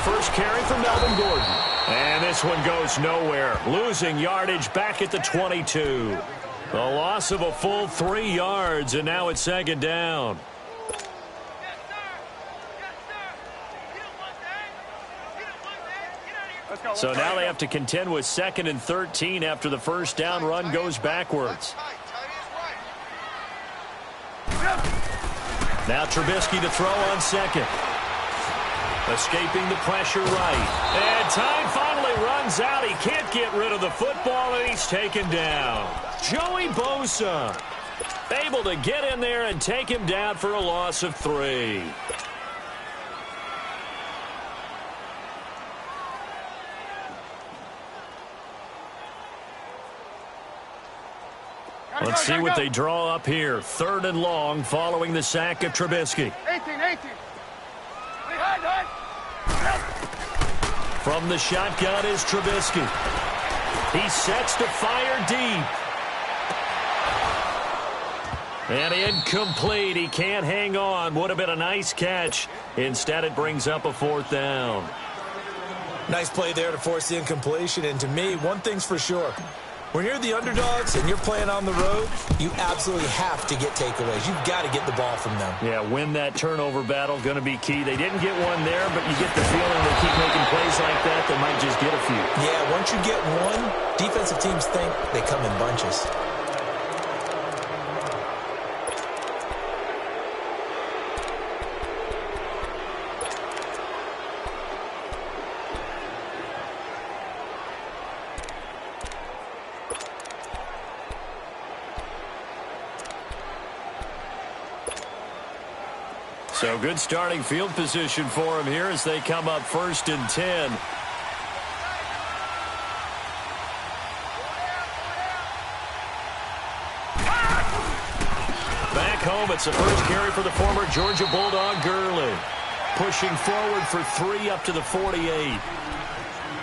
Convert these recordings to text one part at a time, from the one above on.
first carry for Melvin Gordon. And this one goes nowhere. Losing yardage back at the 22. A loss of a full 3 yards, and now it's second down. So now they have to contend with 2nd and 13 after the first down run goes backwards. Now Trubisky to throw on second. Escaping the pressure right. And time finally runs out. He can't get rid of the football, and he's taken down. Joey Bosa able to get in there and take him down for a loss of 3. Let's see what they draw up here. 3rd and long following the sack of Trubisky. 18. From the shotgun is Trubisky. He sets to fire deep. And incomplete. He can't hang on. Would have been a nice catch. Instead, it brings up a 4th down. Nice play there to force the incompletion. And to me, one thing's for sure. When you're the underdogs and you're playing on the road, you absolutely have to get takeaways. You've got to get the ball from them. Yeah, win that turnover battle, going to be key. They didn't get one there, but you get the feeling they keep making plays like that, they might just get a few. Yeah, once you get one, defensive teams think they come in bunches. So good starting field position for him here as they come up 1st and 10. Back home, it's the first carry for the former Georgia Bulldog Gurley. Pushing forward for 3 up to the 48.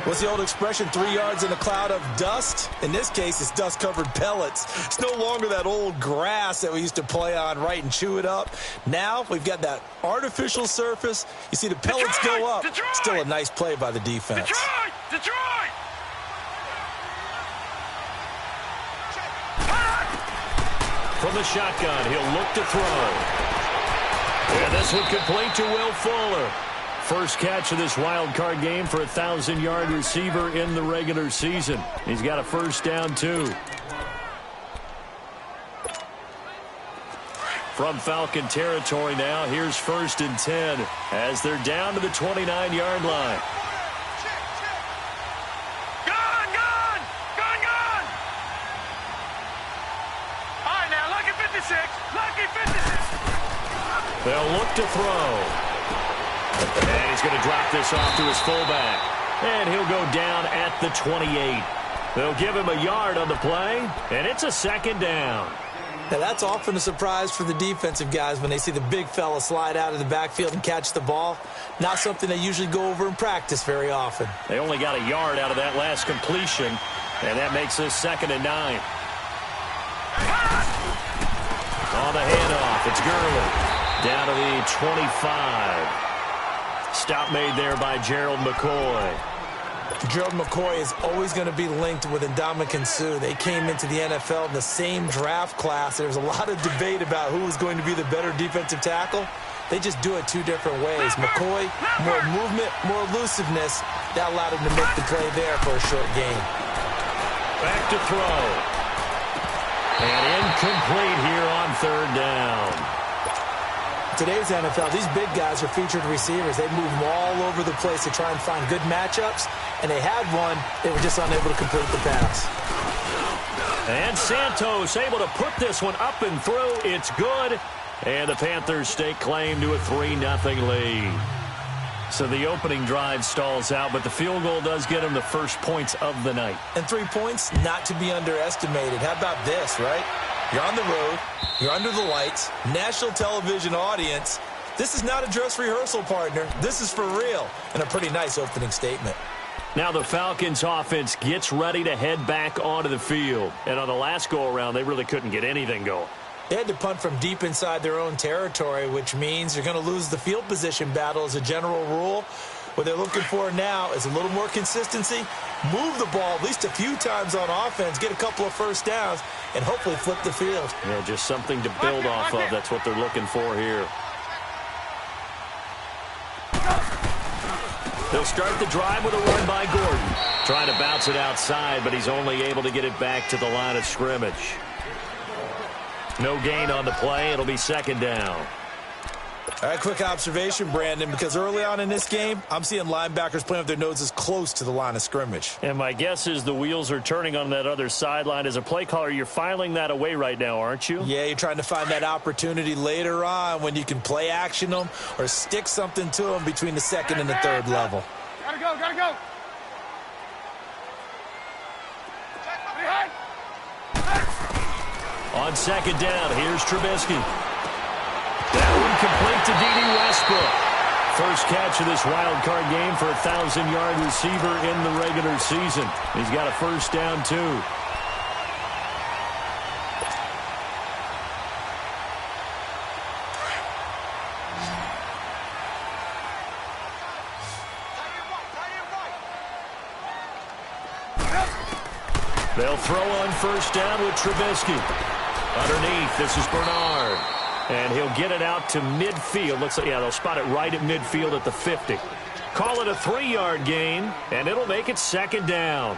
What's the old expression, 3 yards in a cloud of dust? In this case, it's dust-covered pellets. It's no longer that old grass that we used to play on, right, and chew it up. Now we've got that artificial surface. You see the pellets go up. Still a nice play by the defense. Detroit! From the shotgun, he'll look to throw. And this one complete to Will Fuller. First catch of this wild card game for a 1,000-yard receiver in the regular season. He's got a first down, too. From Falcon territory now, here's 1st and 10 as they're down to the 29-yard line. Gone! All right, now, lucky 56. They'll look to throw. And he's going to drop this off to his fullback. And he'll go down at the 28. They'll give him a yard on the play, and it's a 2nd down. Now, that's often a surprise for the defensive guys when they see the big fella slide out of the backfield and catch the ball. Not something they usually go over in practice very often. They only got a yard out of that last completion, and that makes this 2nd and 9. On the handoff, it's Gurley. Down to the 25. Stop made there by Gerald McCoy. Gerald McCoy is always going to be linked with Ndamukong Suh. They came into the NFL in the same draft class. There was a lot of debate about who was going to be the better defensive tackle. They just do it 2 different ways. McCoy, more movement, more elusiveness. That allowed him to make the play there for a short gain. Back to throw. And incomplete here on 3rd down. Today's NFL, these big guys are featured receivers. They move them all over the place to try and find good matchups, and they had one. They were just unable to complete the pass. And Santos able to put this one up and through. It's good. And the Panthers stake claim to a 3-0 lead. So the opening drive stalls out, but the field goal does get them the first points of the night. And 3 points, not to be underestimated. How about this, right? You're on the road. You're under the lights. National television audience. This is not a dress rehearsal, partner. This is for real. And a pretty nice opening statement. Now the Falcons offense gets ready to head back onto the field. And on the last go-around, they really couldn't get anything going. They had to punt from deep inside their own territory, which means you're going to lose the field position battle as a general rule. What they're looking for now is a little more consistency, move the ball at least a few times on offense, get a couple of first downs, and hopefully flip the field. Yeah, just something to build off of. That's what they're looking for here. They'll start the drive with a run by Gordon. Trying to bounce it outside, but he's only able to get it back to the line of scrimmage. No gain on the play. It'll be second down. All right, quick observation, Brandon, because early on in this game, I'm seeing linebackers playing with their noses close to the line of scrimmage. And my guess is the wheels are turning on that other sideline. As a play caller, you're filing that away right now, aren't you? Yeah, you're trying to find that opportunity later on when you can play action them or stick something to them between the second and the third level. Gotta go, gotta go. On second down, here's Trubisky. That one complete to D.D. Westbrook. First catch of this wild card game for a 1,000-yard receiver in the regular season. He's got a first down, too. They'll throw on first down with Trubisky. Underneath, this is Bernard. And he'll get it out to midfield. Looks like, yeah, they'll spot it right at midfield at the 50. Call it a 3-yard gain, and it'll make it second down.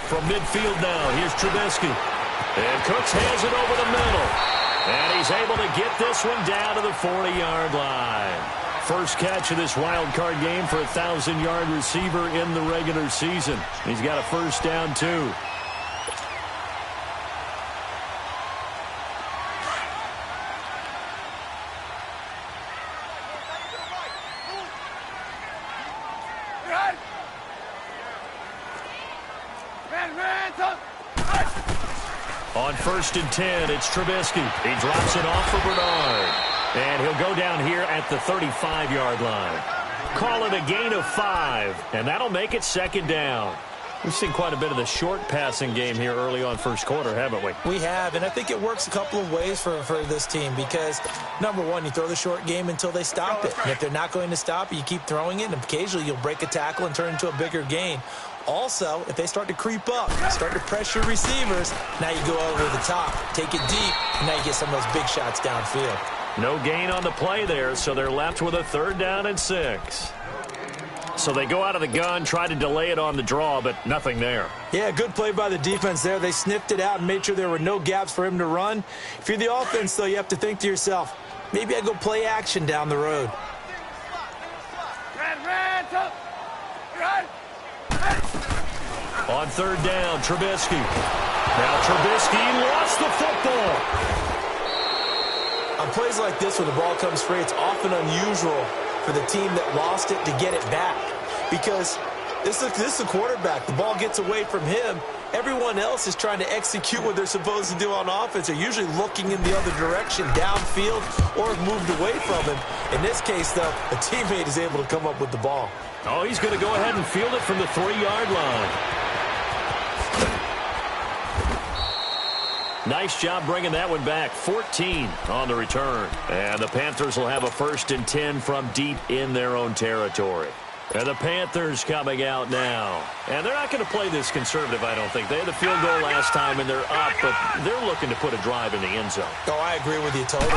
From midfield now, here's Trubisky. And Cooks hands it over the middle. And he's able to get this one down to the 40-yard line. First catch of this wild card game for a 1,000-yard receiver in the regular season. He's got a first down, too. On first and 10, it's Trubisky. He drops it off for Bernard. And he'll go down here at the 35-yard line. Call it a gain of 5, and that'll make it second down. We've seen quite a bit of the short passing game here early on first quarter, haven't we? We have, and I think it works a couple of ways for this team because, number one, you throw the short game until they stop it. And if they're not going to stop it, you keep throwing it, and occasionally you'll break a tackle and turn it into a bigger gain. Also, if they start to creep up, start to pressure receivers, now you go over the top, take it deep, and now you get some of those big shots downfield. No gain on the play there, so they're left with a 3rd down and 6. So they go out of the gun, try to delay it on the draw, but nothing there. Yeah, good play by the defense there. They sniffed it out and made sure there were no gaps for him to run. If you're the offense, though, you have to think to yourself, maybe I go play action down the road. On 3rd down, Trubisky. Now Trubisky lost the football. On plays like this where the ball comes free, it's often unusual for the team that lost it to get it back. Because this is a quarterback. The ball gets away from him. Everyone else is trying to execute what they're supposed to do on offense. They're usually looking in the other direction, downfield, or moved away from him. In this case, though, a teammate is able to come up with the ball. Oh, he's going to go ahead and field it from the 3-yard line. Nice job bringing that one back. 14 on the return. And the Panthers will have a 1st and 10 from deep in their own territory. And the Panthers coming out now. And they're not going to play this conservative, I don't think. They had the field goal last time, and they're up, but they're looking to put a drive in the end zone. Oh, I agree with you totally.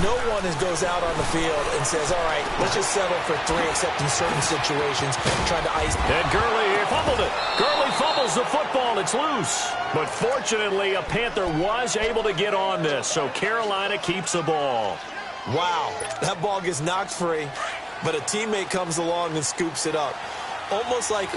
No one goes out on the field and says, all right, let's just settle for 3, except in certain situations, trying to ice. And Gurley fumbled it. Gurley fumbles the football. It's loose. But fortunately, a Panther was able to get on this, so Carolina keeps the ball. Wow, that ball gets knocked free, but a teammate comes along and scoops it up. It's almost like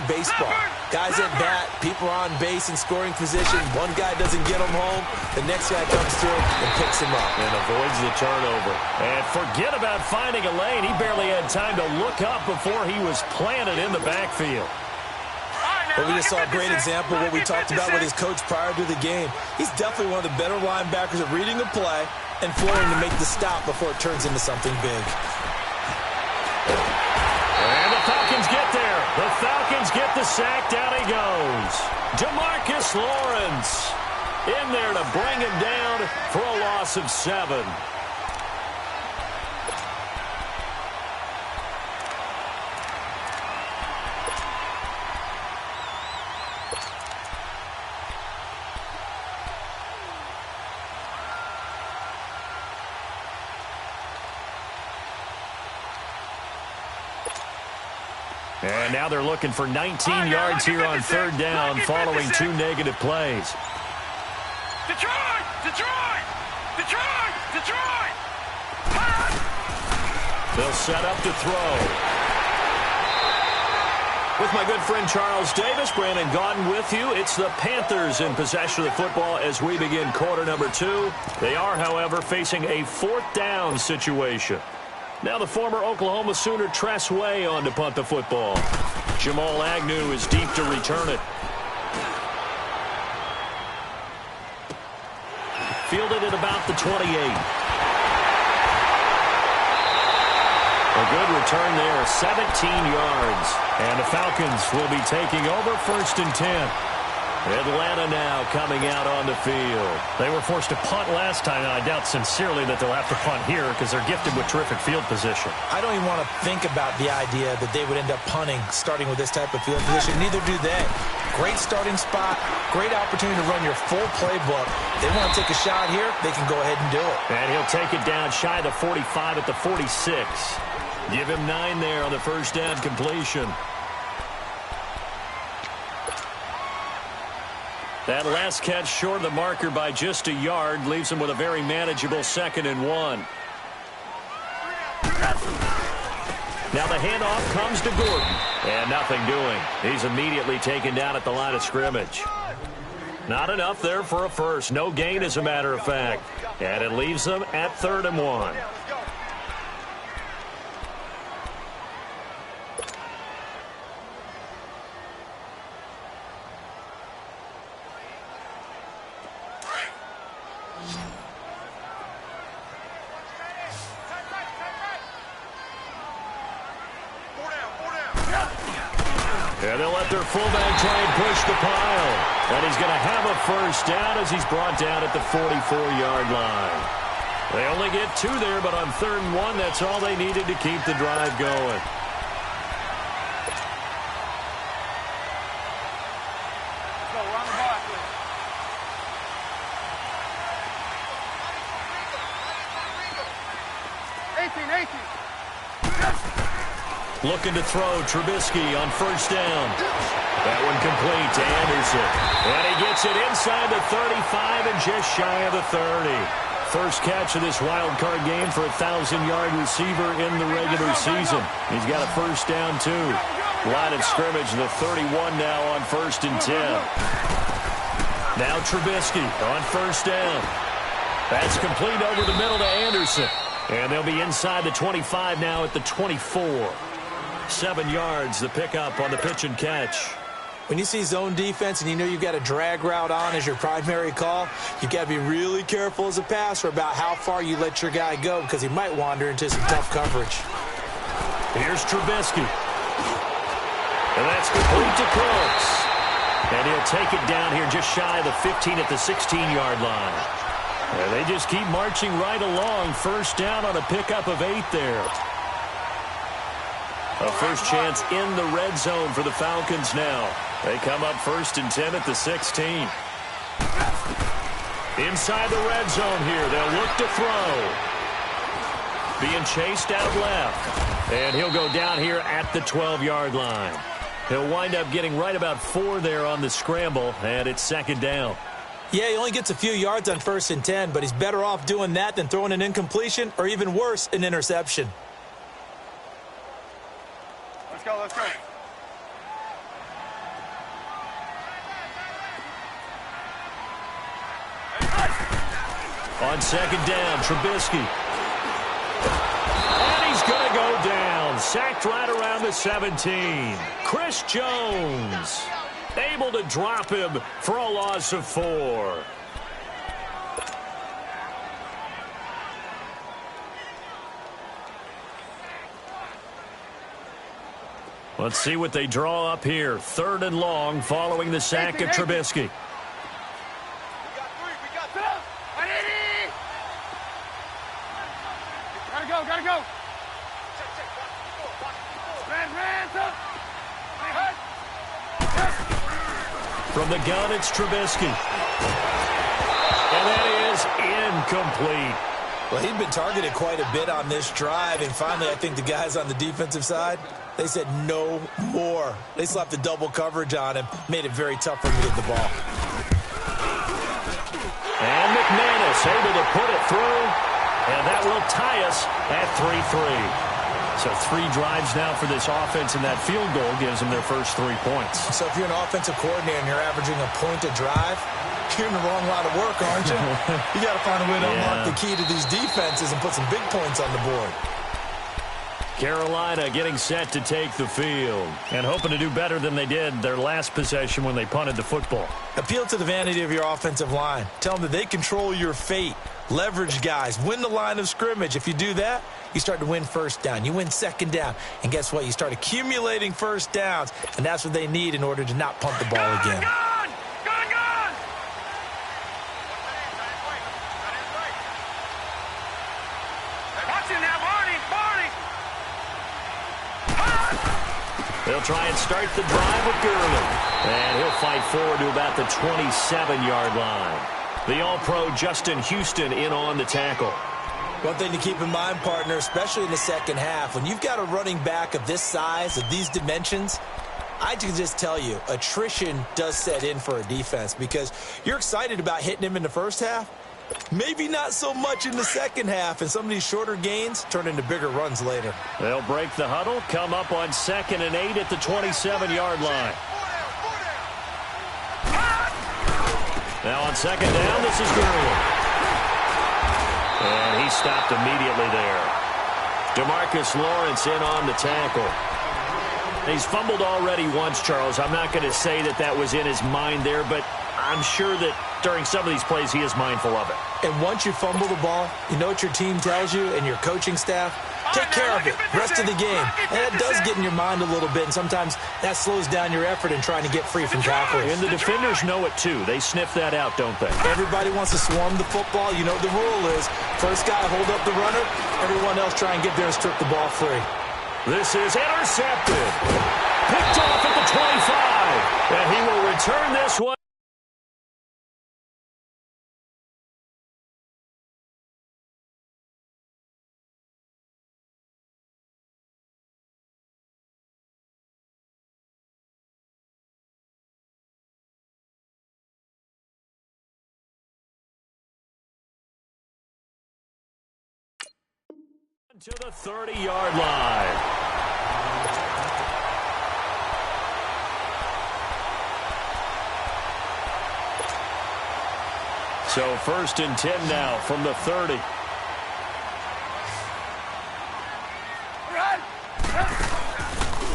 baseball. Guys at bat, people are on base in scoring position. One guy doesn't get him home. The next guy comes through and picks him up. And avoids the turnover. And forget about finding a lane. He barely had time to look up before he was planted in the backfield. But we just saw a great example of what we talked about with his coach prior to the game. He's definitely one of the better linebackers at reading a play and flowing to make the stop before it turns into something big. And the Falcons sack, down he goes. DeMarcus Lawrence in there to bring him down for a loss of 7. And now they're looking for 19 yards here on third down following 2 negative plays. Detroit! Detroit! Detroit! Detroit! They'll set up to throw. With my good friend Charles Davis, Brandon Gaudin with you. It's the Panthers in possession of the football as we begin quarter number 2. They are, however, facing a 4th down situation. Now the former Oklahoma Sooner Tress Way on to punt the football. Jamal Agnew is deep to return it. Fielded at about the 28. A good return there, 17 yards. And the Falcons will be taking over 1st and 10. Atlanta now coming out on the field. They were forced to punt last time, and I doubt sincerely that they'll have to punt here because they're gifted with terrific field position. I don't even want to think about the idea that they would end up punting starting with this type of field position. Neither do they. Great starting spot, great opportunity to run your full playbook. They want to take a shot here, they can go ahead and do it. And he'll take it down shy of the 45 at the 46. Give him 9 there on the first down completion. That last catch short of the marker by just a yard leaves him with a very manageable 2nd and 1. Now the handoff comes to Gordon. And nothing doing. He's immediately taken down at the line of scrimmage. Not enough there for a first. No gain, as a matter of fact. And it leaves them at 3rd and 1. And they'll let their fullback try and push the pile. And he's going to have a first down as he's brought down at the 44-yard line. They only get 2 there, but on 3rd and 1, that's all they needed to keep the drive going. Looking to throw, Trubisky on first down. That one complete to Anderson. And he gets it inside the 35 and just shy of the 30. First catch of this wild card game for a 1,000-yard receiver in the regular season. He's got a first down, too. Line of scrimmage, the 31 now on 1st and 10. Now Trubisky on first down. That's complete over the middle to Anderson. And they'll be inside the 25 now at the 24. 7 yards, the pickup on the pitch and catch. When you see zone defense and you know you've got a drag route on as your primary call, you've got to be really careful as a passer about how far you let your guy go because he might wander into some tough coverage. Here's Trubisky. And that's complete to Cooks. And he'll take it down here just shy of the 15 at the 16-yard line. And they just keep marching right along. First down on a pickup of 8 there. A first chance in the red zone for the Falcons now. They come up 1st and 10 at the 16. Inside the red zone here. They'll look to throw. Being chased out left. And he'll go down here at the 12-yard line. He'll wind up getting right about 4 there on the scramble, and it's 2nd down. Yeah, he only gets a few yards on 1st and 10, but he's better off doing that than throwing an incompletion or even worse, an interception. Let's go, let's go. On 2nd down, Trubisky. And he's going to go down. Sacked right around the 17. Chris Jones able to drop him for a loss of 4. Let's see what they draw up here. 3rd and long following the sack of Trubisky. Gotta go. From the gun, it's Trubisky. And that is incomplete. Well, he'd been targeted quite a bit on this drive, and finally I think the guys on the defensive side, they said no more. They slapped the double coverage on him, made it very tough for him to get the ball. And McManus able to put it through, and that will tie us at 3-3. So 3 drives now for this offense, and that field goal gives them their first 3 points. So if you're an offensive coordinator and you're averaging a point a drive, you're in the wrong line of work, aren't you? You got to find a way to unlock the key to these defenses and put some big points on the board. Carolina getting set to take the field and hoping to do better than they did their last possession when they punted the football. Appeal to the vanity of your offensive line. Tell them that they control your fate. Leverage guys. Win the line of scrimmage. If you do that, you start to win first down. You win second down. And guess what? You start accumulating first downs, and that's what they need in order to not punt the ball again. They'll try and start the drive with Gurley. And he'll fight forward to about the 27-yard line. The All-Pro Justin Houston in on the tackle. One thing to keep in mind, partner, especially in the second half, when you've got a running back of this size, of these dimensions, I can just tell you, attrition does set in for a defense because you're excited about hitting him in the first half. Maybe not so much in the second half, and some of these shorter gains turn into bigger runs later. They'll break the huddle, come up on 2nd and 8 at the 27-yard line. Now on 2nd down, this is Gurley. And he stopped immediately there. DeMarcus Lawrence in on the tackle. He's fumbled already once, Charles. I'm not going to say that that was in his mind there, but I'm sure that during some of these plays he is mindful of it. And once you fumble the ball, you know what your team tells you and your coaching staff? Take care of it. Rest of the game. And that does get in your mind a little bit, and sometimes that slows down your effort in trying to get free from tacklers. And the defenders know it, too. They sniff that out, don't they? Everybody wants to swarm the football. You know what the rule is. First guy hold up the runner. Everyone else try and get there and strip the ball free. This is intercepted. Picked off at the 25. And he will return this one. To the 30-yard line. So 1st and 10 now from the 30.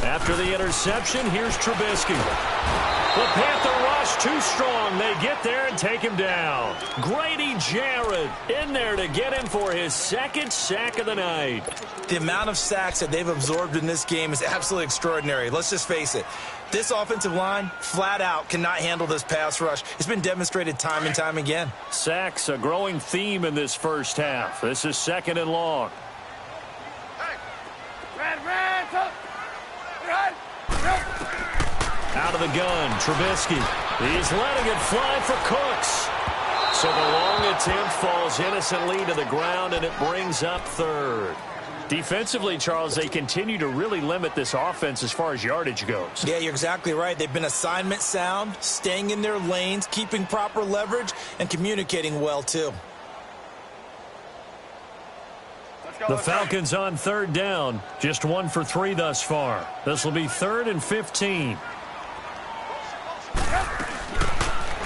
After the interception, here's Trubisky. The Panther rush too strong. They get there and take him down. Grady Jarrett in there to get him for his 2nd sack of the night. The amount of sacks that they've absorbed in this game is absolutely extraordinary. Let's just face it. This offensive line, flat out, cannot handle this pass rush. It's been demonstrated time and time again. Sacks, a growing theme in this first half. This is 2nd and long. Out of the gun, Trubisky. He's letting it fly for Cooks. So the long attempt falls innocently to the ground, and it brings up 3rd. Defensively, Charles, they continue to really limit this offense as far as yardage goes. Yeah, you're exactly right. They've been assignment sound, staying in their lanes, keeping proper leverage, and communicating well, too. The Falcons on 3rd down. Just 1 for 3 thus far. This will be 3rd and 15.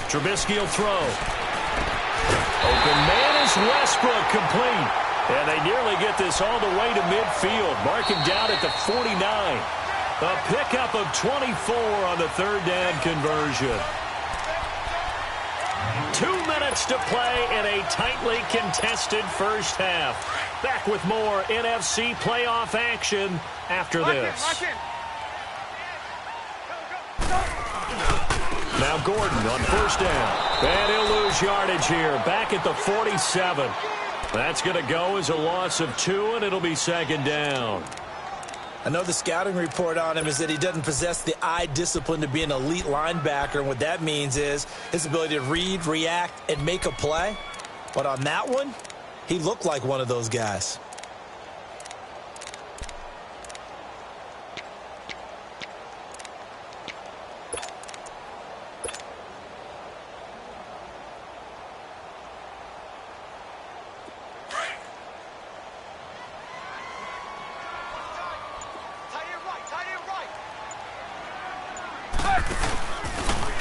Trubisky will throw. Open man is Westbrook, complete. And they nearly get this all the way to midfield. Mark him down at the 49. A pickup of 24 on the 3rd down conversion. 2 minutes to play in a tightly contested first half. Back with more NFC playoff action after this. Now Gordon on first down. And he'll lose yardage here. Back at the 47. That's going to go as a loss of 2, and it'll be second down. I know the scouting report on him is that he doesn't possess the eye discipline to be an elite linebacker, and what that means is his ability to read, react, and make a play. But on that one, he looked like one of those guys.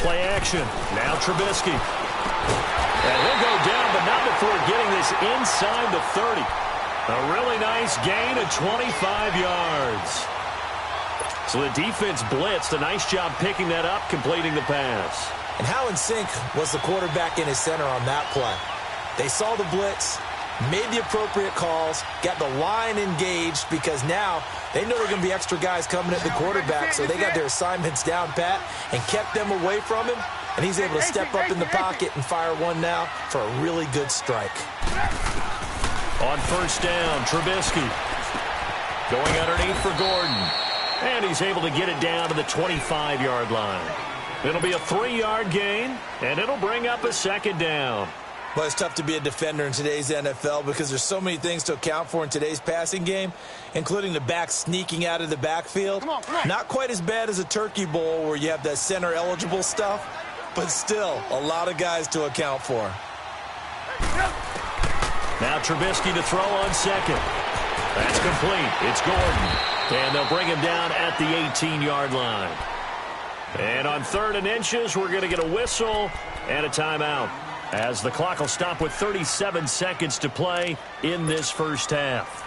Play action. Now Trubisky. And he'll go down, but not before getting this inside the 30. A really nice gain of 25 yards. So the defense blitzed. A nice job picking that up, completing the pass. And how in sync was the quarterback and his center on that play? They saw the blitz, made the appropriate calls, got the line engaged, because now they know there are going to be extra guys coming at the quarterback, so they got their assignments down pat and kept them away from him, and he's able to step up in the pocket and fire one now for a really good strike. On first down, Trubisky going underneath for Gordon, and he's able to get it down to the 25-yard line. It'll be a 3-yard gain, and it'll bring up a second down. Well, it's tough to be a defender in today's NFL because there's so many things to account for in today's passing game, including the back sneaking out of the backfield. Come on. Not quite as bad as a turkey bowl where you have that center-eligible stuff, but still a lot of guys to account for. Now Trubisky to throw on second. That's complete. It's Gordon. And they'll bring him down at the 18-yard line. And on 3rd and inches, we're going to get a whistle and a timeout, as the clock will stop with 37 seconds to play in this first half.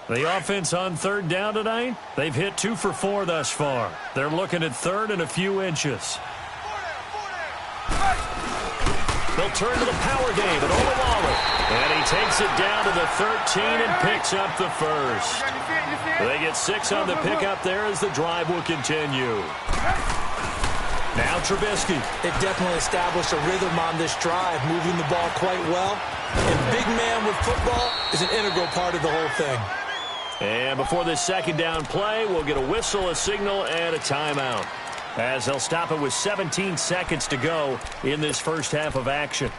The offense on 3rd down tonight, they've hit 2 for 4 thus far. They're looking at 3rd and a few inches. They'll turn to the power game at Olawale. And he takes it down to the 13 and picks up the first. They get 6 on the pickup there as the drive will continue. Now Trubisky. They've definitely established a rhythm on this drive, moving the ball quite well. And big man with football is an integral part of the whole thing. And before this second down play, we'll get a whistle, a signal, and a timeout, as they'll stop it with 17 seconds to go in this first half of action.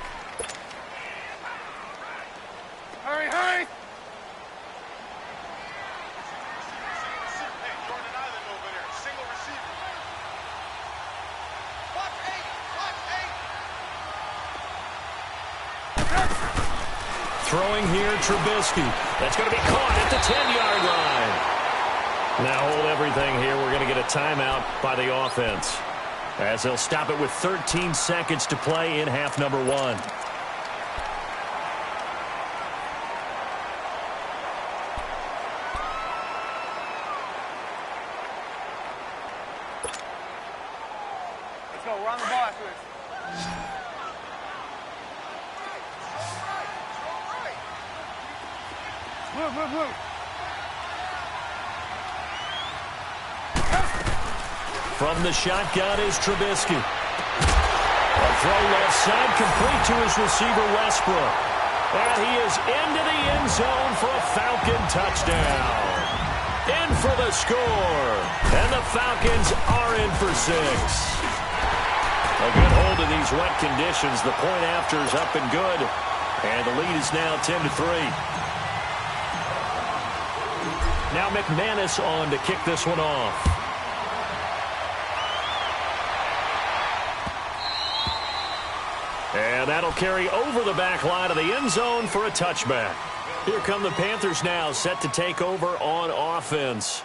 Hurry, hurry! Throwing here, Trubisky. That's going to be caught at the 10-yard line. Now hold everything here. We're going to get a timeout by the offense, as they'll stop it with 13 seconds to play in half number 1. Let's go. We're on the ball after this. Move. From the shotgun is Trubisky. A throw left side, complete to his receiver, Westbrook. And he is into the end zone for a Falcon touchdown. In for the score. And the Falcons are in for 6. A good hold in these wet conditions. The point after is up and good. And the lead is now 10-3. Now McManus on to kick this one off. And that'll carry over the back line of the end zone for a touchback. Here come the Panthers now, set to take over on offense.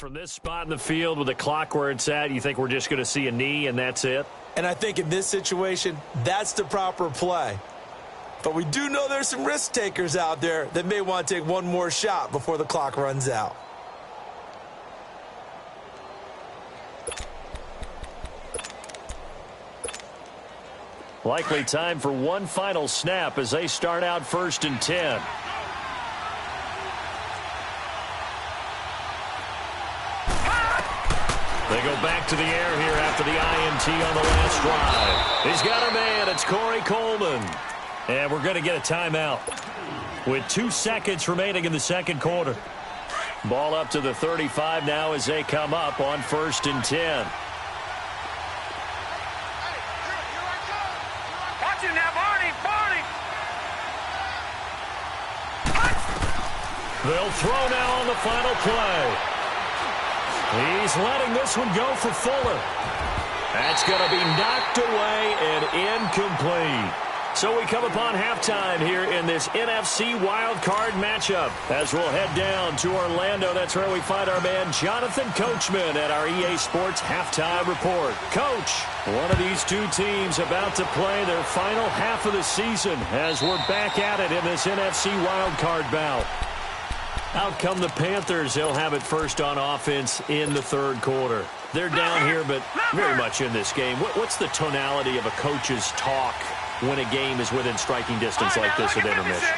From this spot in the field with the clock where it's at, you think we're just going to see a knee and that's it? And I think in this situation, that's the proper play. But we do know there's some risk takers out there that may want to take one more shot before the clock runs out. Likely time for one final snap as they start out 1st and 10. They go back to the air here after the INT on the last drive. He's got a man. It's Corey Coleman. And we're going to get a timeout with 2 seconds remaining in the second quarter. Ball up to the 35 now as they come up on 1st and 10. Watch him now, Barney! Barney! They'll throw now on the final play. He's letting this one go for Fuller. That's going to be knocked away and incomplete. So we come upon halftime here in this NFC wildcard matchup. As we'll head down to Orlando, that's where we find our man Jonathan Coachman at our EA Sports Halftime Report. Coach, one of these two teams about to play their final half of the season as we're back at it in this NFC wildcard bout. Out come the Panthers. They'll have it first on offense in the third quarter. They're down here, but very much in this game. What's the tonality of a coach's talk when a game is within striking distance like this at intermission?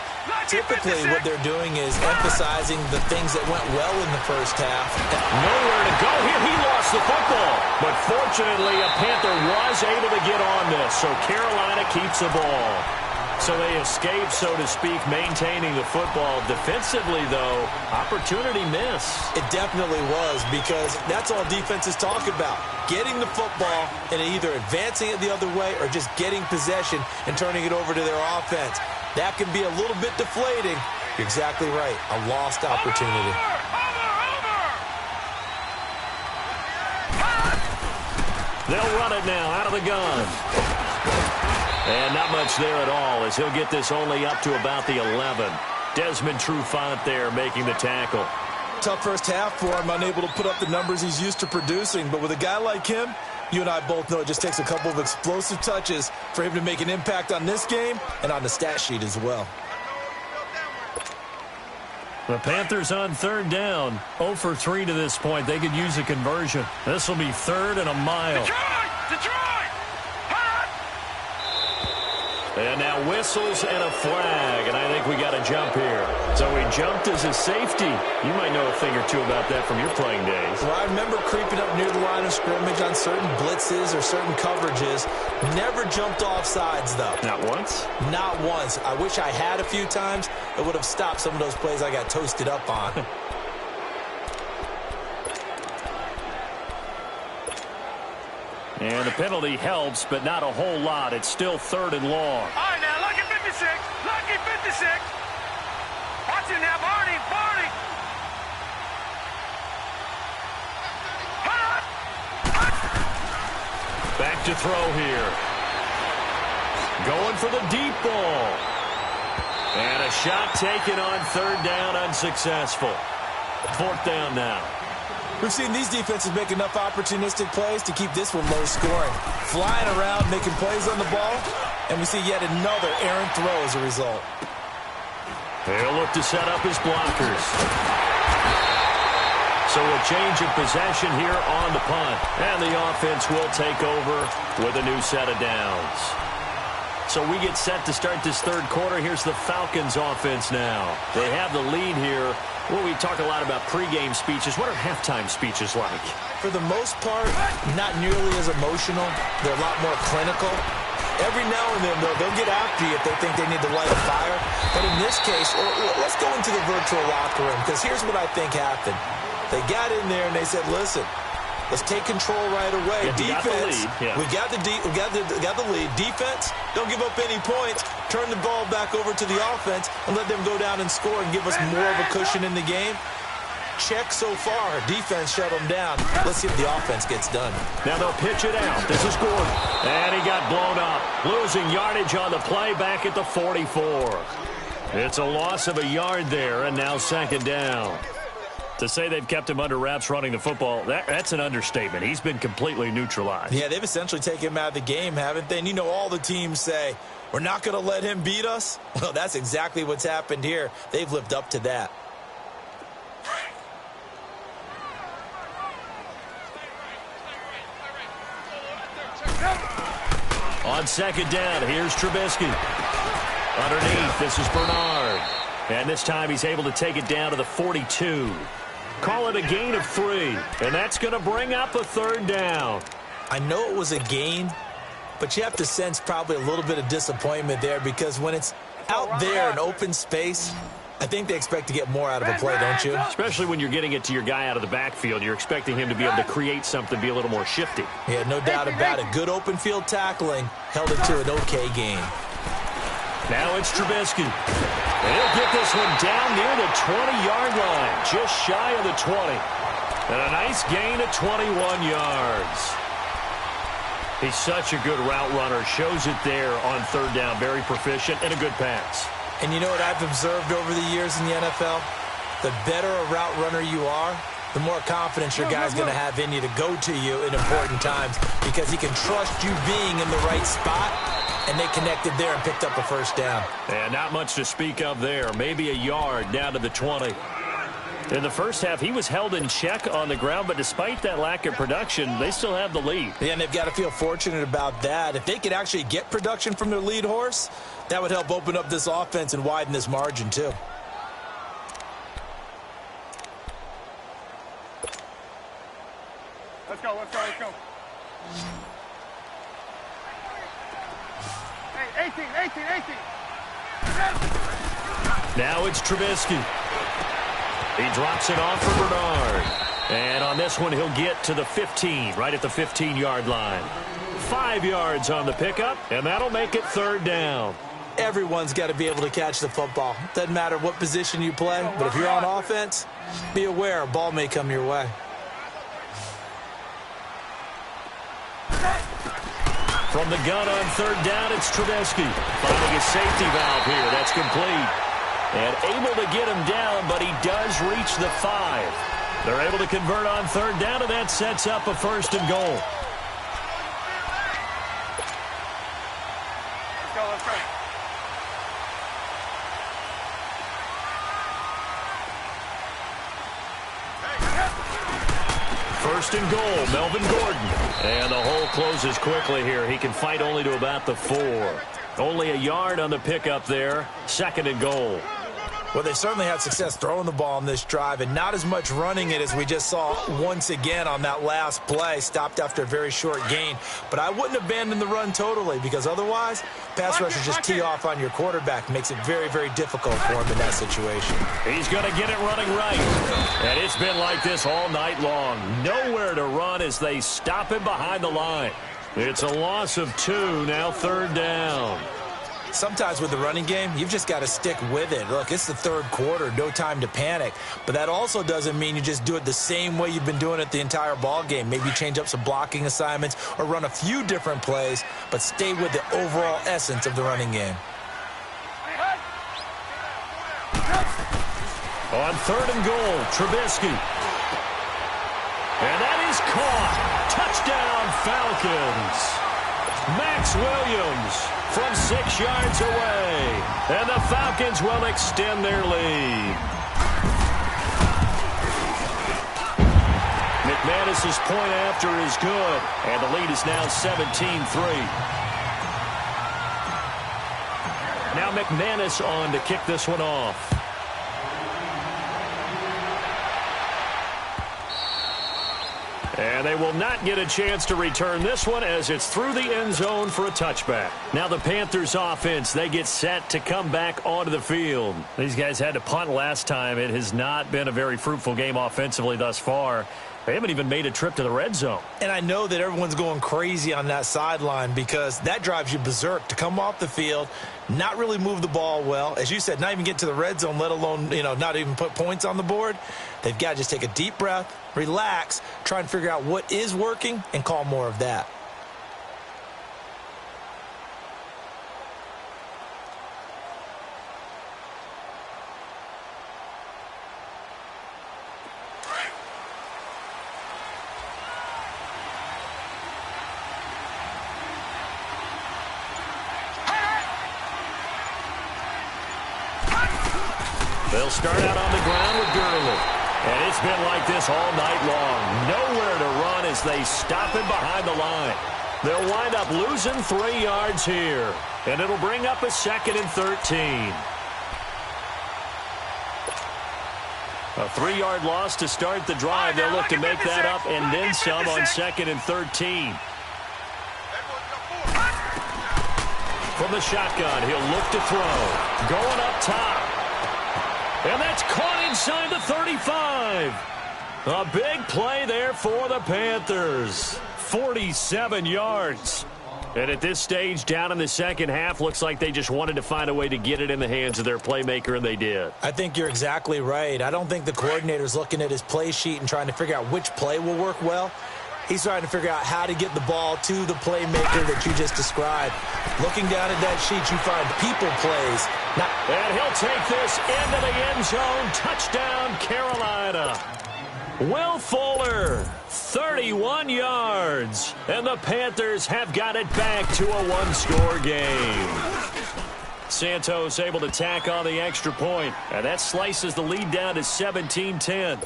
Typically, what they're doing is emphasizing the things that went well in the first half. Nowhere to go here. He lost the football. But fortunately, a Panther was able to get on this, so Carolina keeps the ball. So they escape, so to speak, maintaining the football. Defensively, though, opportunity miss. It definitely was, because that's all defenses talk about. Getting the football and either advancing it the other way or just getting possession and turning it over to their offense. That can be a little bit deflating. You're exactly right. A lost opportunity. They'll run it now out of the gun. And not much there at all as he'll get this only up to about the 11. Desmond Trufant there making the tackle. Tough first half for him, unable to put up the numbers he's used to producing. But with a guy like him, you and I both know it just takes a couple of explosive touches for him to make an impact on this game and on the stat sheet as well. The Panthers on 3rd down. 0 for 3 to this point. They could use a conversion. This will be 3rd and a mile. Detroit! And now whistles and a flag, and I think we got a jump here. So he jumped as a safety. You might know a thing or two about that from your playing days. Well, I remember creeping up near the line of scrimmage on certain blitzes or certain coverages. Never jumped off sides, though. Not once? Not once. I wish I had a few times. It would have stopped some of those plays I got toasted up on. And the penalty helps, but not a whole lot. It's still 3rd and long. All right, now, lucky 56. Lucky 56. Watch him now, Barney. Barney. Back to throw here. Going for the deep ball. And a shot taken on 3rd down, unsuccessful. 4th down now. We've seen these defenses make enough opportunistic plays to keep this one low scoring. Flying around, making plays on the ball, and we see yet another errant throw as a result. They'll look to set up his blockers. So a change of possession here on the punt. And the offense will take over with a new set of downs. So we get set to start this 3rd quarter. Here's the Falcons offense now. They have the lead here. Well, we talk a lot about pregame speeches. What are halftime speeches like? For the most part, not nearly as emotional. They're a lot more clinical. Every now and then, though, they'll get after you if they think they need to light a fire. But in this case, let's go into the virtual locker room, because here's what I think happened. They got in there and they said, listen, let's take control right away. Yeah, Defense, we got the lead. we got the lead. Defense, don't give up any points. Turn the ball back over to the offense and let them go down and score and give us more of a cushion in the game. Check so far. Defense shut them down. Let's see if the offense gets done. Now they'll pitch it out. This is Gordon. And he got blown up. Losing yardage on the play back at the 44. It's a loss of a yard there, and now 2nd down. To say they've kept him under wraps running the football, that's an understatement. He's been completely neutralized. Yeah, they've essentially taken him out of the game, haven't they? And you know, all the teams say, we're not going to let him beat us. Well, that's exactly what's happened here. They've lived up to that. On second down, here's Trubisky. Underneath, this is Bernard. And this time he's able to take it down to the 42. Call it a gain of 3. And that's going to bring up a third down. I know it was a gain, but you have to sense probably a little bit of disappointment there because when it's out there in open space, I think they expect to get more out of a play, don't you? Especially when you're getting it to your guy out of the backfield. You're expecting him to be able to create something, be a little more shifty. Yeah, no doubt about it. Good open field tackling held it to an okay gain. Now it's Trubisky. And he'll get this one down near the 20-yard line, just shy of the 20. And a nice gain of 21 yards. He's such a good route runner. Shows it there on third down. Very proficient and a good pass. And you know what I've observed over the years in the NFL? The better a route runner you are, the more confidence your guy's going to have in you to go to you in important times because he can trust you being in the right spot. And they connected there and picked up a first down. And not much to speak of there. Maybe a yard down to the 20. In the first half, he was held in check on the ground, but despite that lack of production, they still have the lead. Yeah, and they've got to feel fortunate about that. If they could actually get production from their lead horse, that would help open up this offense and widen this margin, too. Let's go, let's go, let's go. Hey, 18. Now it's Trubisky. He drops it off for Bernard. And on this one, he'll get to the 15, right at the 15-yard line. 5 yards on the pickup, and that'll make it third down. Everyone's got to be able to catch the football. Doesn't matter what position you play, but if you're on offense, be aware a ball may come your way. From the gun on third down, it's Trubisky. Finding a safety valve here. That's complete. And able to get him down, but he does reach the 5. They're able to convert on third down, and that sets up a first and goal. Let's go, let's go. First and goal, Melvin Gordon. And the hole closes quickly here. He can fight only to about the 4. Only a yard on the pickup there. Second and goal. Well, they certainly had success throwing the ball on this drive and not as much running it as we just saw once again on that last play. Stopped after a very short gain. But I wouldn't abandon the run totally because otherwise, pass rushers just tee off on your quarterback. Makes it very, very difficult for him in that situation. He's going to get it running right. And it's been like this all night long. Nowhere to run as they stop him behind the line. It's a loss of 2, now third down. Sometimes with the running game, you've just got to stick with it. Look, it's the third quarter, no time to panic. But that also doesn't mean you just do it the same way you've been doing it the entire ball game. Maybe change up some blocking assignments or run a few different plays, but stay with the overall essence of the running game. On third and goal, Trubisky. And that is caught. Touchdown, Falcons. Max Williams from 6 yards away. And the Falcons will extend their lead. McManus's point after is good. And the lead is now 17-3. Now McManus on to kick this one off. And they will not get a chance to return this one as it's through the end zone for a touchback. Now the Panthers offense, they get set to come back onto the field. These guys had to punt last time. It has not been a very fruitful game offensively thus far. They haven't even made a trip to the red zone. And I know that everyone's going crazy on that sideline because that drives you berserk to come off the field, not really move the ball well. As you said, not even get to the red zone, let alone, not even put points on the board. They've got to just take a deep breath, relax, try and figure out what is working, and call more of that. They'll start out on the ground with Gurley. And it's been like this all night long. Nowhere to run as they stop him behind the line. They'll wind up losing 3 yards here. And it'll bring up a 2nd and 13. A 3-yard loss to start the drive. They'll look to make that up and then some on 2nd and 13. From the shotgun, he'll look to throw. Going up top. And that's caught inside the 35. A big play there for the Panthers. 47 yards. And at this stage, down in the second half, looks like they just wanted to find a way to get it in the hands of their playmaker, and they did. I think you're exactly right. I don't think the coordinator's looking at his play sheet and trying to figure out which play will work well. He's trying to figure out how to get the ball to the playmaker that you just described. Looking down at that sheet, you find people plays. And he'll take this into the end zone. Touchdown, Carolina. Will Fuller, 31 yards. And the Panthers have got it back to a 1-score game. Santos able to tack on the extra point. And that slices the lead down to 17-10.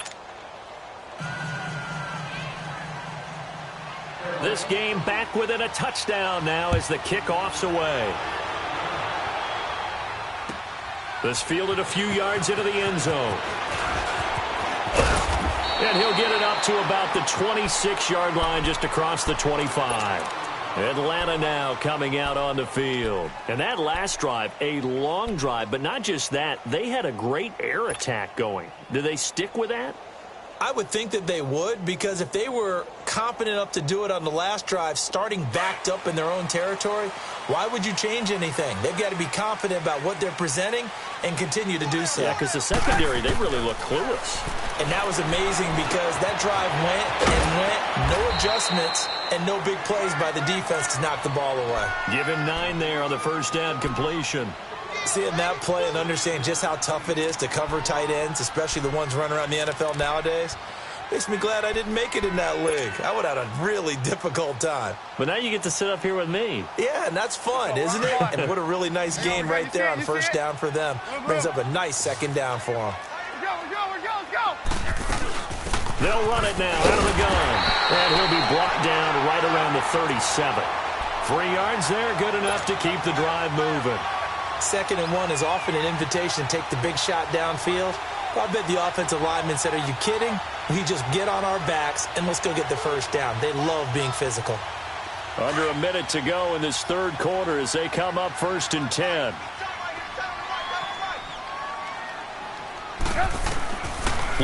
This game back within a touchdown now as the kickoff's away. This fielded a few yards into the end zone. And he'll get it up to about the 26-yard line just across the 25. Atlanta now coming out on the field. And that last drive, a long drive, but not just that. They had a great air attack going. Do they stick with that? I would think that they would, because if they were competent enough to do it on the last drive, starting backed up in their own territory, why would you change anything? They've got to be confident about what they're presenting and continue to do so. Yeah, because the secondary, they really look clueless. And that was amazing because that drive went and went, no adjustments, and no big plays by the defense to knock the ball away. Give him 9 there on the first down completion. Seeing that play and understanding just how tough it is to cover tight ends, especially the ones running around the NFL nowadays, makes me glad I didn't make it in that league. I would have had a really difficult time. But now you get to sit up here with me. Yeah, and that's fun, isn't it? And what a really nice gain right there on first down for them. Brings up a nice second down for them. They'll run it now out of the gun. And he'll be brought down right around the 37. 3 yards there, good enough to keep the drive moving. 2nd and 1 is often an invitation to take the big shot downfield. I bet the offensive lineman said, are you kidding? We just get on our backs and let's go get the first down. They love being physical. Under a minute to go in this third quarter as they come up 1st and 10.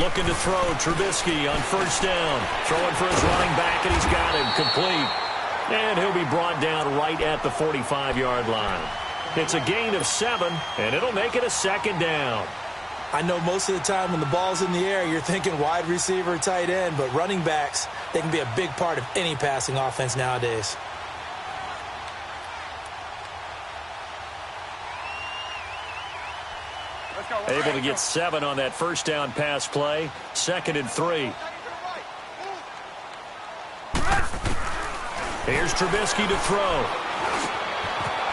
Looking to throw, Trubisky on first down. Throwing for his running back, and he's got him complete. And he'll be brought down right at the 45-yard line. It's a gain of 7, and it'll make it a 2nd down. I know most of the time when the ball's in the air, you're thinking wide receiver, tight end, but running backs, they can be a big part of any passing offense nowadays. Able to get 7 on that first down pass play. 2nd and 3. Here's Trubisky to throw.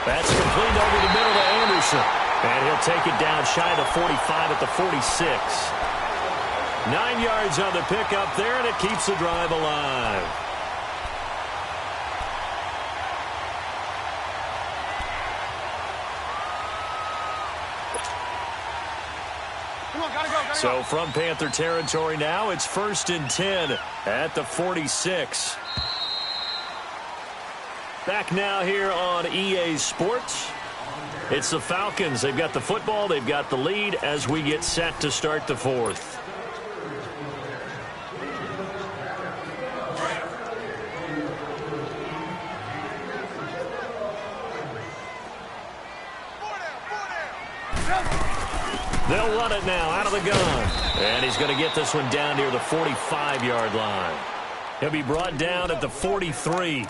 That's complete over the middle to Anderson. And he'll take it down shy of the 45 at the 46. 9 yards on the pickup there, and it keeps the drive alive. So from Panther territory now, it's 1st and 10 at the 46. Back now here on EA Sports. It's the Falcons. They've got the football. They've got the lead as we get set to start the 4th. They'll run it now out of the gun. And he's going to get this one down near the 45-yard line. He'll be brought down at the 43.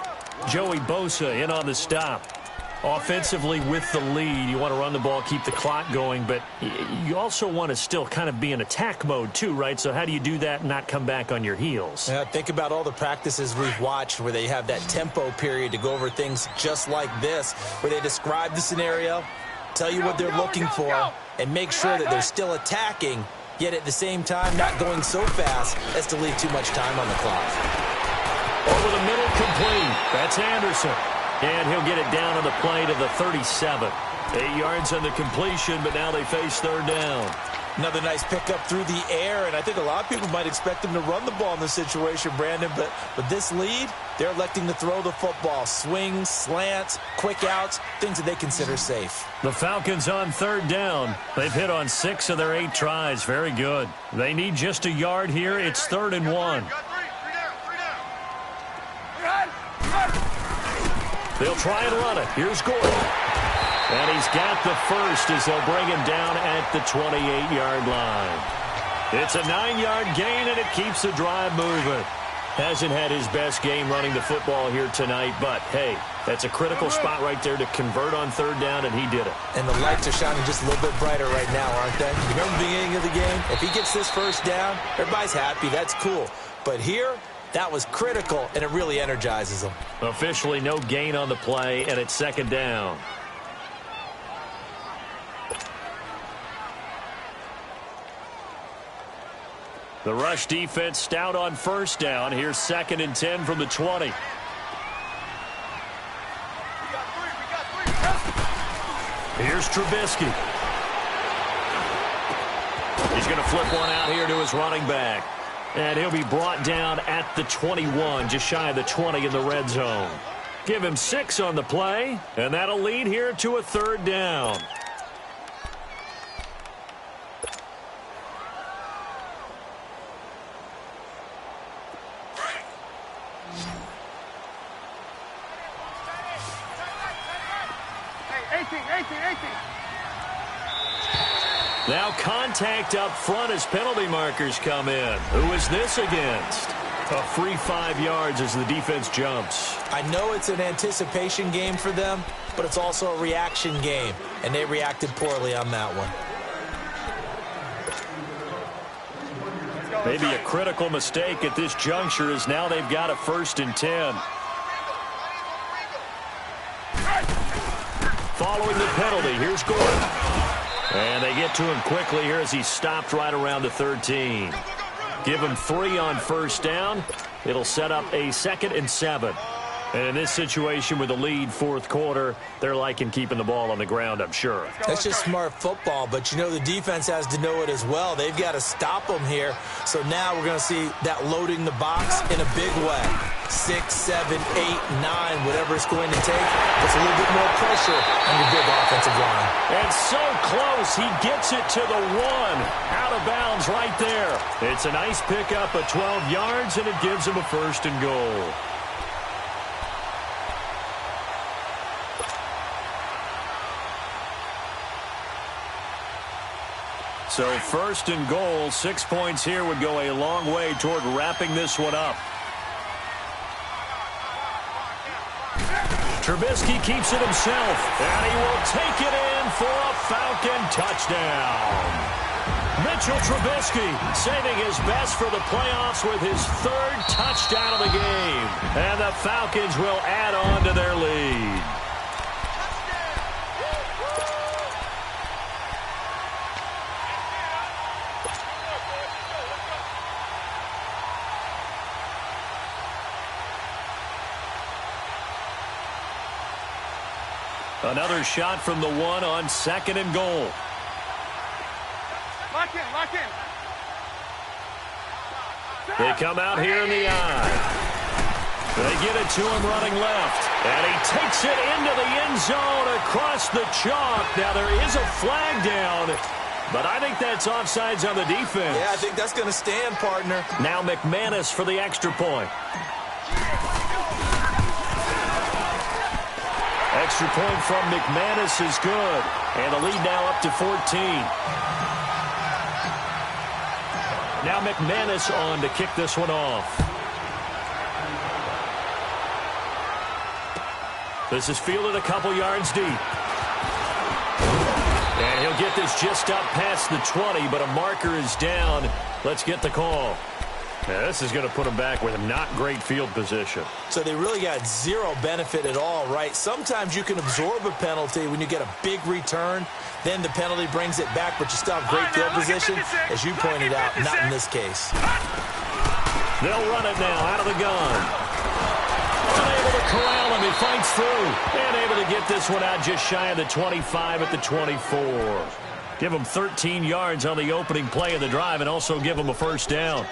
Joey Bosa in on the stop. Offensively with the lead, you want to run the ball, keep the clock going, but you also want to still kind of be in attack mode too, right? So how do you do that and not come back on your heels? Yeah, think about all the practices we've watched where they have that tempo period to go over things just like this, where they describe the scenario, tell you what they're looking for, and make sure that they're still attacking, yet at the same time not going so fast as to leave too much time on the clock. Over the middle, complete. That's Anderson. And he'll get it down on the play to the 37. 8 yards on the completion, but now they face third down. Another nice pickup through the air, and I think a lot of people might expect them to run the ball in this situation, Brandon, but with this lead, they're electing to throw the football. Swings, slants, quick outs, things that they consider safe. The Falcons on third down. They've hit on 6 of their 8 tries. Very good. They need just a yard here. It's 3rd and 1. They'll try and run it. Here's Gordon. And he's got the first as they'll bring him down at the 28-yard line. It's a 9-yard gain, and it keeps the drive moving. Hasn't had his best game running the football here tonight, but, hey, that's a critical spot right there to convert on third down, and he did it. And the lights are shining just a little bit brighter right now, aren't they? You remember the beginning of the game? If he gets this first down, everybody's happy. That's cool. But here, that was critical, and it really energizes them. Officially no gain on the play, and it's 2nd down. The rush defense stout on first down. Here's 2nd and 10 from the 20. Here's Trubisky. He's going to flip one out here to his running back. And he'll be brought down at the 21, just shy of the 20 in the red zone. Give him 6 on the play, and that'll lead here to a 3rd down. Now contact up front as penalty markers come in. Who is this against? A free 5 yards as the defense jumps. I know it's an anticipation game for them, but it's also a reaction game, and they reacted poorly on that one. Maybe a critical mistake at this juncture is now they've got a 1st and 10. Following the penalty, here's Gordon. And they get to him quickly here as he's stopped right around the 13. Give him 3 on first down. It'll set up a 2nd and 7. And in this situation with the lead 4th quarter, they're liking keeping the ball on the ground, I'm sure. That's just smart football, but you know the defense has to know it as well. They've got to stop them here. So now we're going to see that loading the box in a big way. 6, 7, 8, 9, whatever it's going to take. Puts a little bit more pressure on your big offensive line. And so close, he gets it to the 1. Out of bounds right there. It's a nice pickup of 12 yards, and it gives him a 1st and goal. So 1st and goal, 6 points here would go a long way toward wrapping this one up. Trubisky keeps it himself, and he will take it in for a Falcon touchdown. Mitchell Trubisky saving his best for the playoffs with his 3rd touchdown of the game. And the Falcons will add on to their lead. Another shot from the 1 on 2nd and goal. Lock in, lock in. They come out here in the eye. They get it to him running left. And he takes it into the end zone across the chalk. Now there is a flag down, but I think that's offsides on the defense. Yeah, I think that's going to stand, partner. Now McManus for the extra point. Extra point from McManus is good. And the lead now up to 14. Now McManus on to kick this one off. This is fielded a couple yards deep. And he'll get this just up past the 20, but a marker is down. Let's get the call. Yeah, this is going to put them back with not great field position. So they really got zero benefit at all, right? Sometimes you can absorb a penalty when you get a big return. Then the penalty brings it back, but you still have great field position. As you pointed out, not in this case. They'll run it now out of the gun. Unable to corral him. He fights through. And able to get this one out just shy of the 25 at the 24. Give him 13 yards on the opening play of the drive and also give him a first down.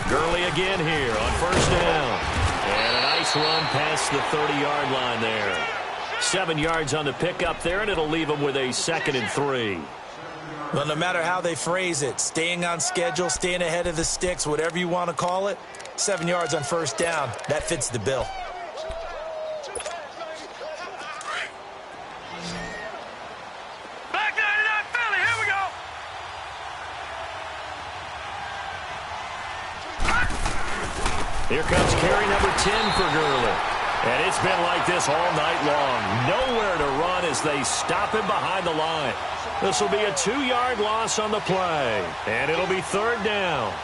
Gurley again here on first down. And a nice run past the 30-yard line there. 7 yards on the pickup there, and it'll leave them with a 2nd and 3. Well, no matter how they phrase it, staying on schedule, staying ahead of the sticks, whatever you want to call it, 7 yards on first down, that fits the bill. Back 99 Philly, here we go. Here comes carry number 10 for Gurley. And it's been like this all night long. Nowhere to run as they stop him behind the line. This will be a 2-yard loss on the play. And it'll be 3rd down.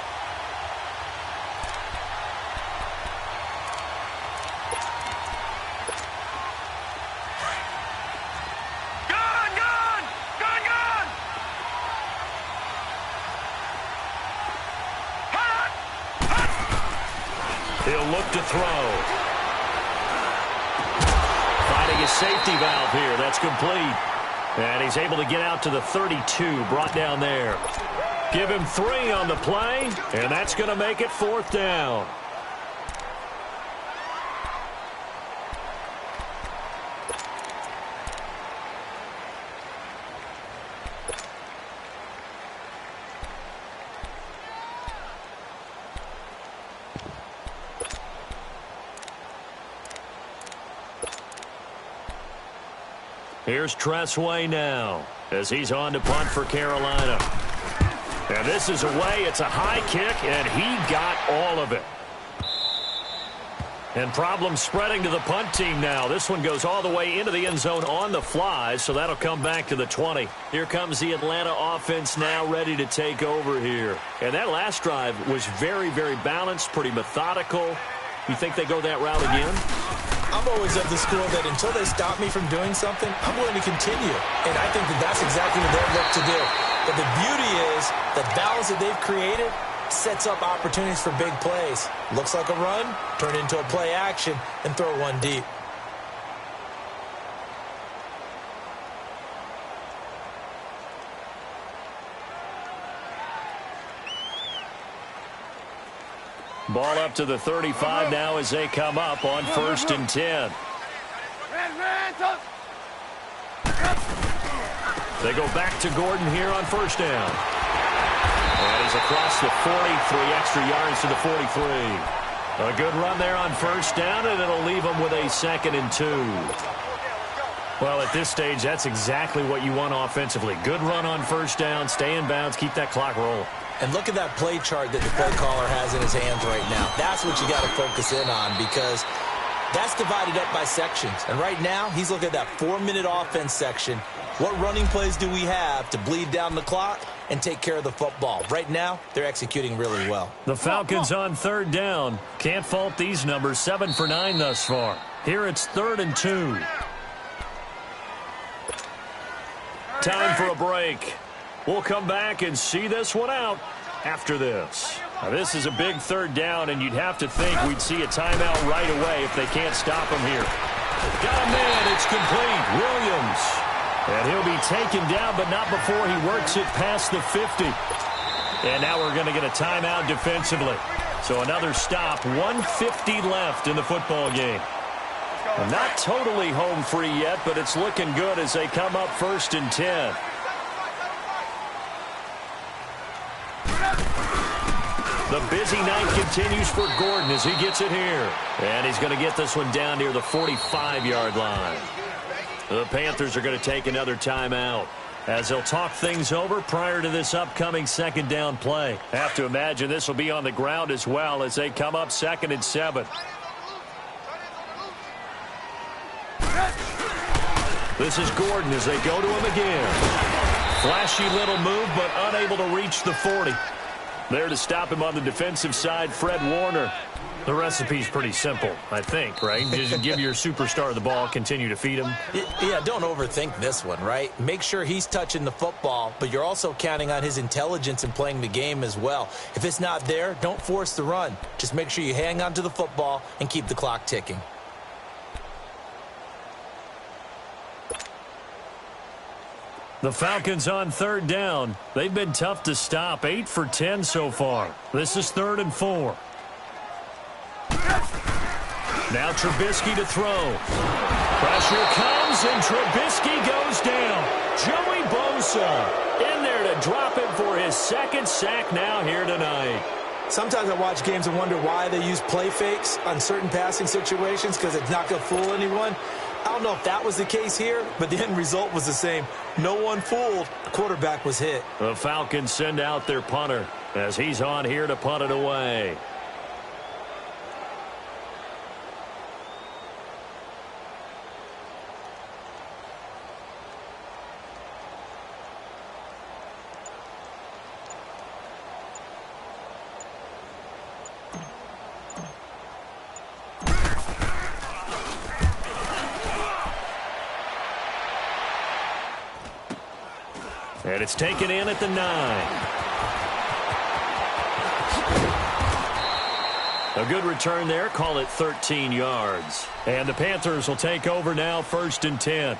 He'll look to throw. Finding his safety valve here. That's complete. And he's able to get out to the 32, brought down there. Give him 3 on the play, and that's going to make it 4th down. Here's Tressway now as he's on to punt for Carolina. And this is away. It's a high kick, and he got all of it. And problems spreading to the punt team now. This one goes all the way into the end zone on the fly, so that'll come back to the 20. Here comes the Atlanta offense now ready to take over here. And that last drive was very, very balanced, pretty methodical. You think they go that route again? I'm always of the school that until they stop me from doing something, I'm going to continue. And I think that that's exactly what they've looked to do. But the beauty is the balance that they've created sets up opportunities for big plays. Looks like a run, turn into a play action, and throw one deep. Ball up to the 35 now as they come up on 1st and 10. They go back to Gordon here on 1st down. And he's across the 40, 3 extra yards to the 43. A good run there on 1st down, and it'll leave them with a 2nd and 2. Well, at this stage, that's exactly what you want offensively. Good run on 1st down, stay in bounds, keep that clock rolling. And look at that play chart that the play caller has in his hands right now. That's what you got to focus in on because that's divided up by sections. And right now, he's looking at that 4-minute offense section. What running plays do we have to bleed down the clock and take care of the football? Right now, they're executing really well. The Falcons on 3rd down. Can't fault these numbers. 7 for 9 thus far. Here it's 3rd and 2. Time for a break. We'll come back and see this one out after this. Now, this is a big 3rd down, and you'd have to think we'd see a timeout right away if they can't stop him here. Got a man. It's complete. Williams. And he'll be taken down, but not before he works it past the 50. And now we're going to get a timeout defensively. So another stop. 1:50 left in the football game. Not totally home free yet, but it's looking good as they come up 1st and 10. The busy night continues for Gordon as he gets it here. And he's going to get this one down near the 45-yard line. The Panthers are going to take another timeout. as they'll talk things over prior to this upcoming second down play. Have to imagine this will be on the ground as well as they come up 2nd and 7. This is Gordon as they go to him again. Flashy little move, but unable to reach the 40. There to stop him on the defensive side, Fred Warner. The recipe's pretty simple, I think, right? Just give your superstar the ball, continue to feed him. Yeah, don't overthink this one, right? Make sure he's touching the football, but you're also counting on his intelligence in playing the game as well. If it's not there, don't force the run. Just make sure you hang on to the football and keep the clock ticking. The Falcons on 3rd down. They've been tough to stop, 8 for 10 so far. This is 3rd and 4. Now Trubisky to throw. Pressure comes, and Trubisky goes down. Joey Bosa in there to drop him for his 2nd sack now here tonight. Sometimes I watch games and wonder why they use play fakes on certain passing situations because it's not going to fool anyone. I don't know if that was the case here, but the end result was the same. No one fooled. The quarterback was hit. The Falcons send out their punter as he's on here to punt it away. And it's taken in at the 9. A good return there. Call it 13 yards. And the Panthers will take over now, 1st and 10.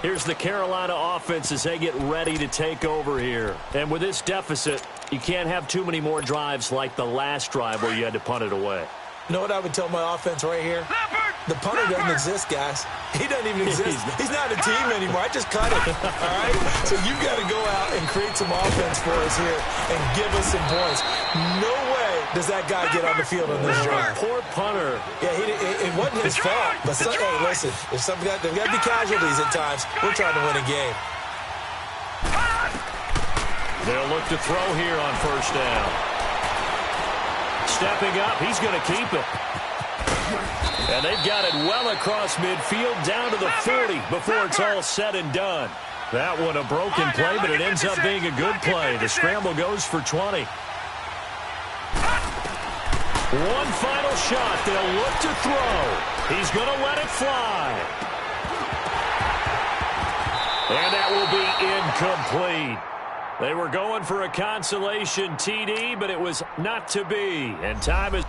Here's the Carolina offense as they get ready to take over here. And with this deficit, you can't have too many more drives like the last drive where you had to punt it away. You know what I would tell my offense right here? The punter doesn't exist, guys. He doesn't even exist. He's not a team anymore. I just cut him, all right? So you've got to go out and create some offense for us here and give us some points. No way does that guy get on the field on this drive. Poor punter. Yeah, it wasn't his fault. But, hey, listen, there's got to be casualties at times. We're trying to win a game. They'll look to throw here on 1st down. Stepping up, he's going to keep it. And they've got it well across midfield down to the 40 before it's all said and done. That one a broken play, but it ends up being a good play. The scramble goes for 20. One final shot. They'll look to throw. He's going to let it fly. And that will be incomplete. They were going for a consolation TD, but it was not to be. And time is...